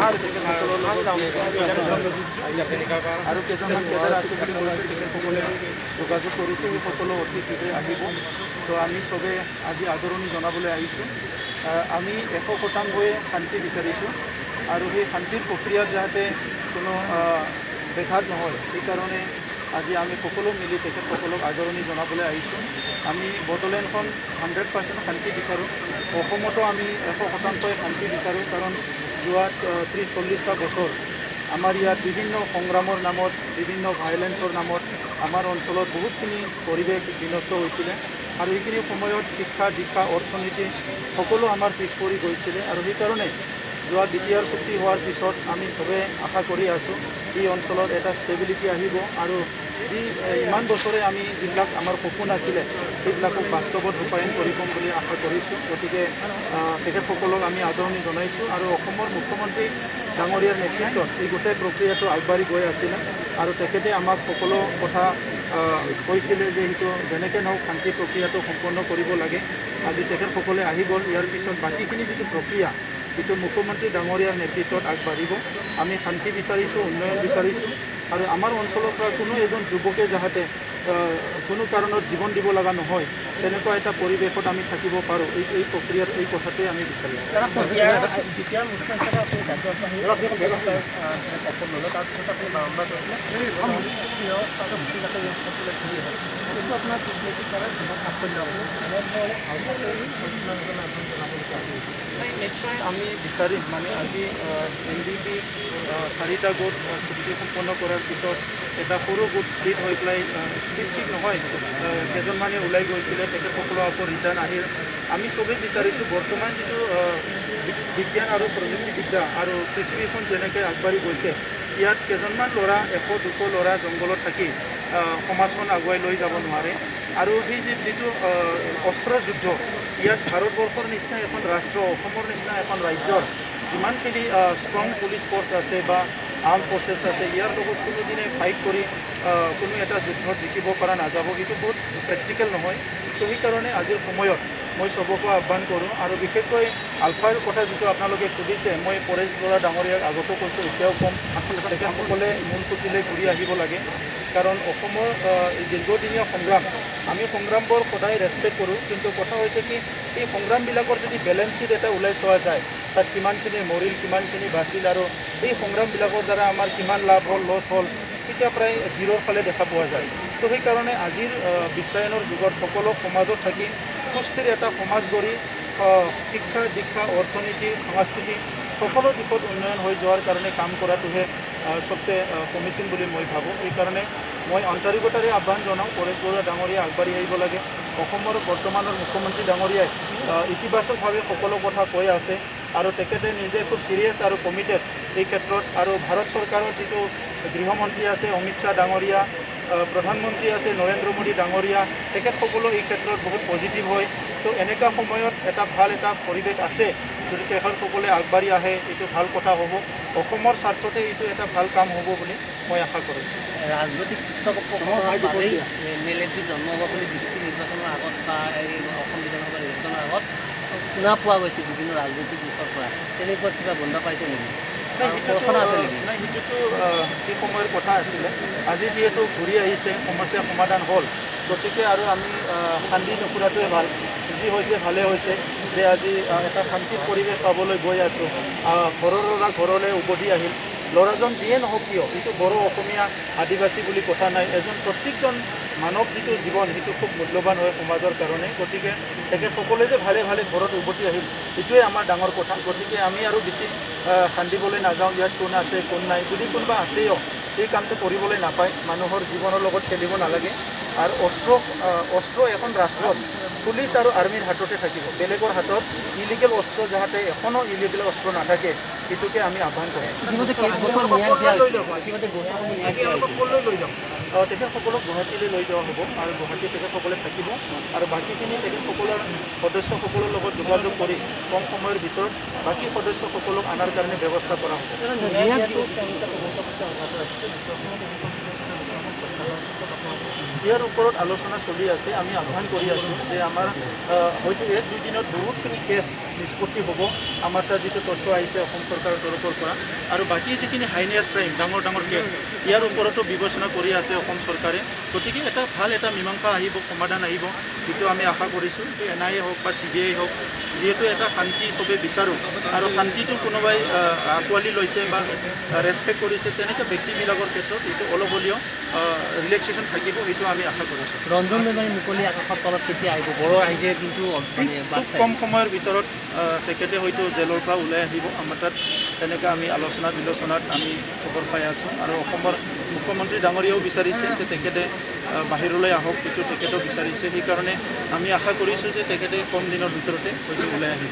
আছে তেখেতসকলৰ লগত আৰু কেইজনমান কেডাৰ আছে বুলি কৈছে তেখেতসকলে যোগাযোগ কৰিছে সেই সকলো অতি শীঘ্ৰে আহিব তো আমি চবে আজি আদৰণি জনাবলৈ আহিছোঁ আমি 100% শান্তি বিচাৰিছোঁ আৰু সেই শান্তিৰ প্ৰক্ৰিয়াত যাতে কোনো ব্যাঘাত নহয় সেইকাৰণে আজি আমি সকলো মিলি তেখেতসকলক আদৰণি জনাবলৈ আহিছোঁ আমি বড়োলেণ্ডখন 100% শান্তি বিচাৰোঁ অসমতো আমি 100% শান্তি বিচাৰোঁ কাৰণ যোৱা 30-40টা বছৰ আমাৰ ইয়াত বিভিন্ন সংগ্ৰামৰ নামত বিভিন্ন ভাইলেন্সৰ নামত আমাৰ অঞ্চলত বহুতখিনি পৰিৱেশ বিনষ্ট হৈছিলে আৰু এইখিনি সময়ত শিক্ষা দীক্ষা অৰ্থনীতি সকলো আমাৰ পিছ পৰি গৈছিলে আৰু সেইকাৰণে যোৱা দ্বিতীয় চুক্তি হোৱাৰ পিছত আমি চবে আশা কৰি আছোঁ এই অঞ্চলত এটা ষ্টেবিলিটি আহিব আৰু যি ইমান বছৰে আমি যিবিলাক আমাৰ সপোন আছিলে সেইবিলাকক বাস্তৱত ৰূপায়ণ কৰিব বুলি আশা কৰিছোঁ গতিকে তেখেতসকলক আমি আদৰণি জনাইছোঁ আৰু অসমৰ মুখ্যমন্ত্ৰী ডাঙৰীয়াৰ নেতৃত্বত এই গোটেই প্ৰক্ৰিয়াটো আগবাঢ়ি গৈ আছিলে আৰু তেখেতে আমাক সকলো কথা কৈছিলে যে সেইটো যেনেকৈ নহওক শান্তি প্ৰক্ৰিয়াটো সম্পন্ন কৰিব লাগে আজি তেখেতসকলে আহি গ'ল ইয়াৰ পিছত বাকীখিনি যিটো প্ৰক্ৰিয়া এইটো মুখ্যমন্ত্ৰী ডাঙৰীয়াৰ নেতৃত্বত আগবাঢ়িব আমি শান্তি বিচাৰিছোঁ উন্নয়ন বিচাৰিছোঁ আৰু আমাৰ অঞ্চলৰ পৰা কোনো এজন যুৱকে যাতে কোনো কাৰণত জীৱন দিব লগা নহয় তেনেকুৱা এটা পৰিৱেশত আমি থাকিব পাৰোঁ এই প্ৰক্ৰিয়াত এই কথাটোৱে আমি বিচাৰিছোঁ নিশ্চয় আমি বিচাৰিম মানে আজি NDP 4টা গোট চুক্তি সম্পন্ন কৰাৰ পিছত এটা সৰু গোট স্প্লিট হৈ পেলাই স্প্লিট ঠিক নহয় কেইজনমানে ওলাই গৈছিলে তেখেতসকলৰ আকৌ ৰিটাৰ্ণ আহিল আমি চবেই বিচাৰিছোঁ বৰ্তমান যিটো বিজ্ঞান আৰু প্ৰযুক্তিবিদ্যা আৰু পৃথিৱীখন যেনেকৈ আগবাঢ়ি গৈছে ইয়াত কেইজনমান ল'ৰা 100-200 ল'ৰা জংঘলত থাকি সমাজখন আগুৱাই লৈ যাব নোৱাৰে আৰু সেই যিটো অস্ত্ৰ যুদ্ধ ইয়াত ভাৰতবৰ্ষৰ নিচিনা এখন ৰাষ্ট্ৰ অসমৰ নিচিনা এখন ৰাজ্যৰ যিমানখিনি ষ্ট্ৰং পুলিচ ফ'ৰ্চ আছে বা আৰ্ম ফ'ৰ্চেছ আছে ইয়াৰ লগত কোনোদিনে ফাইট কৰি কোনো এটা যুদ্ধত জিকিব পৰা নাযাব সেইটো বহুত প্ৰেক্টিকেল নহয় তো সেইকাৰণে আজিৰ সময়ত মই চবকে আহ্বান কৰোঁ আৰু বিশেষকৈ আলফাৰ কথা যিটো আপোনালোকে সুধিছে মই পৰেশ বৰা ডাঙৰীয়াক আগতো কৈছোঁ এতিয়াও ক'ম তেখেতসকলে মূল সুঁতিলৈ ঘূৰি আহিব লাগে কাৰণ অসমৰ দীৰ্ঘদিনীয়া সংগ্ৰাম আমি সংগ্ৰামবোৰ সদায় ৰেচপেক্ট কৰোঁ কিন্তু কথা হৈছে কি এই সংগ্ৰামবিলাকৰ যদি বেলেঞ্চ শ্বীট এটা ওলাই চোৱা যায় তাত কিমানখিনি মৰিল কিমানখিনি বাচিল আৰু এই সংগ্ৰামবিলাকৰ দ্বাৰা আমাৰ কিমান লাভ হ'ল লছ হ'ল তেতিয়া প্ৰায় জিৰ'ৰ ফালে দেখা পোৱা যায় তো সেইকাৰণে আজিৰ বিশ্বায়নৰ যুগত সকলো সমাজত থাকি সুস্থিৰ এটা সমাজ গঢ়ি শিক্ষা দীক্ষা অৰ্থনীতি সংস্কৃতি সকলো দিশত উন্নয়ন হৈ যোৱাৰ কাৰণে কাম কৰাটোহে সবচে কমিচিন বুলি মই ভাবোঁ সেইকাৰণে মই আন্তৰিকতাৰে আহ্বান জনাওঁ পৰেশ বৰুৱা ডাঙৰীয়া আগবাঢ়ি আহিব লাগে অসমৰ বৰ্তমানৰ মুখ্যমন্ত্ৰী ডাঙৰীয়াই ইতিবাচকভাৱে সকলো কথা কৈ আছে আৰু তেখেতে নিজে খুব চিৰিয়াছ আৰু কমিটেড এই ক্ষেত্ৰত আৰু ভাৰত চৰকাৰৰ যিটো গৃহমন্ত্ৰী আছে অমিত শ্বাহ ডাঙৰীয়া প্ৰধানমন্ত্ৰী আছে নৰেন্দ্ৰ মোদী ডাঙৰীয়া তেখেতসকলো এই ক্ষেত্ৰত বহুত পজিটিভ হয় তো এনেকুৱা সময়ত এটা ভাল এটা পৰিৱেশ আছে যদি তেখেতসকলে আগবাঢ়ি আহে এইটো ভাল কথা হ'ব অসমৰ স্বাৰ্থতে এইটো এটা ভাল কাম হ'ব বুলি মই আশা কৰোঁ ৰাজনৈতিক পৃষ্ঠপোষকতাৰ MLA জন্ম হ'ব বুলি বিজেপি নিৰ্বাচনৰ আগত বা এই অসম বিধানসভা নিৰ্বাচনৰ আগত শুনা পোৱা গৈছে বিভিন্ন ৰাজনৈতিক দিশৰ পৰা তেনেকুৱা কিবা বন্ধ পাইছে নেকি নাই সেইটোতো সেই সময়ৰ কথা আছিলে আজি যিহেতু ঘূৰি আহিছে সমস্যা সমাধান হ'ল গতিকে আৰু আমি শান্তি নুখুৰাটোৱে ভাল যি হৈছে ভালে হৈছে যে আজি এটা শান্তিৰ পৰিৱেশ পাবলৈ গৈ আছোঁ ঘৰৰ ল'ৰা ঘৰলৈ উভতি আহিল ল'ৰাজন যিয়ে নহওক কিয় এইটো বড়ো অসমীয়া আদিবাসী বুলি কথা নাই এজন প্ৰত্যেকজন মানৱ যিটো জীৱন সেইটো খুব মূল্যৱান হয় সমাজৰ কাৰণে গতিকে তেখেতসকলে যে ভালে ভালে ঘৰত উভতি আহিল এইটোৱে আমাৰ ডাঙৰ কথা গতিকে আমি আৰু বেছি কান্দিবলৈ নাযাওঁ ইয়াত কোন আছে কোন নাই যদি কোনোবা আছেও এই কামটো কৰিবলৈ নাপায় মানুহৰ জীৱনৰ লগত খেলিব নালাগে আৰু অস্ত্ৰ এখন ৰাষ্ট্ৰত পুলিচ আৰু আৰ্মিৰ হাততে থাকিব বেলেগৰ হাতত ইলিগেল অস্ত্ৰ যাতে এখনো ইলিগেল অস্ত্ৰ নাথাকে সেইটোকে আমি আহ্বান কৰোঁ তেখেতসকলক গুৱাহাটীলৈ লৈ যোৱা হ'ব আৰু গুৱাহাটীত তেখেতসকলে থাকিব আৰু বাকীখিনি তেখেতসকলৰ সদস্যসকলৰ লগত যোগাযোগ কৰি কম সময়ৰ ভিতৰত বাকী সদস্যসকলক অনাৰ কাৰণে ব্যৱস্থা কৰা হ'ব ইয়াৰ ওপৰত আলোচনা চলি আছে। আমি আহ্বান কৰি আছোঁ যে আমাৰ হয়তো 1-2 দিনত বহুতখিনি কেছ নিষ্পত্তি হ'ব। আমাৰ তাত যিটো তথ্য আহিছে অসম চৰকাৰৰ তৰফৰ পৰা, আৰু বাকী যিখিনি হাইনেষ্ট ক্ৰাইম ডাঙৰ ডাঙৰ কেছ ইয়াৰ ওপৰতো বিবেচনা কৰি আছে অসম চৰকাৰে। গতিকে এটা মীমাংসা আহিব, সমাধান আহিব, যিটো আমি আশা কৰিছোঁ। এইটো NIA হওক বা CBI হওক, যিহেতু এটা শান্তি চবেই বিচাৰোঁ আৰু শান্তিটো কোনোবাই আঁকোৱালি লৈছে বা ৰেচপেক্ট কৰিছে, তেনেকৈ ব্যক্তিবিলাকৰ ক্ষেত্ৰত এইটো অলপ হ'লেও ৰিলেক্সেশ্যন থাকিব, সেইটো আমি আশা কৰিছোঁ। ৰঞ্জন বেমাৰী মুকলি আকাশৰ তলত কেতিয়া আহিব? বড়ো ৰাইজে কিন্তু খুব কম সময়ৰ ভিতৰত তেখেতে হয়তো জেলৰ পৰা ওলাই আহিব। আমাৰ তাত তেনেকৈ আমি আলোচনা বিলোচনাত আমি খবৰ পাই আছোঁ, আৰু অসমৰ মুখ্যমন্ত্ৰী ডাঙৰীয়াও বিচাৰিছে যে তেখেতে বাহিৰলৈ আহক, সেইটো তেখেতেও বিচাৰিছে। সেইকাৰণে আমি আশা কৰিছোঁ যে তেখেতে কম দিনৰ ভিতৰতে হয়তো ওলাই আহিব।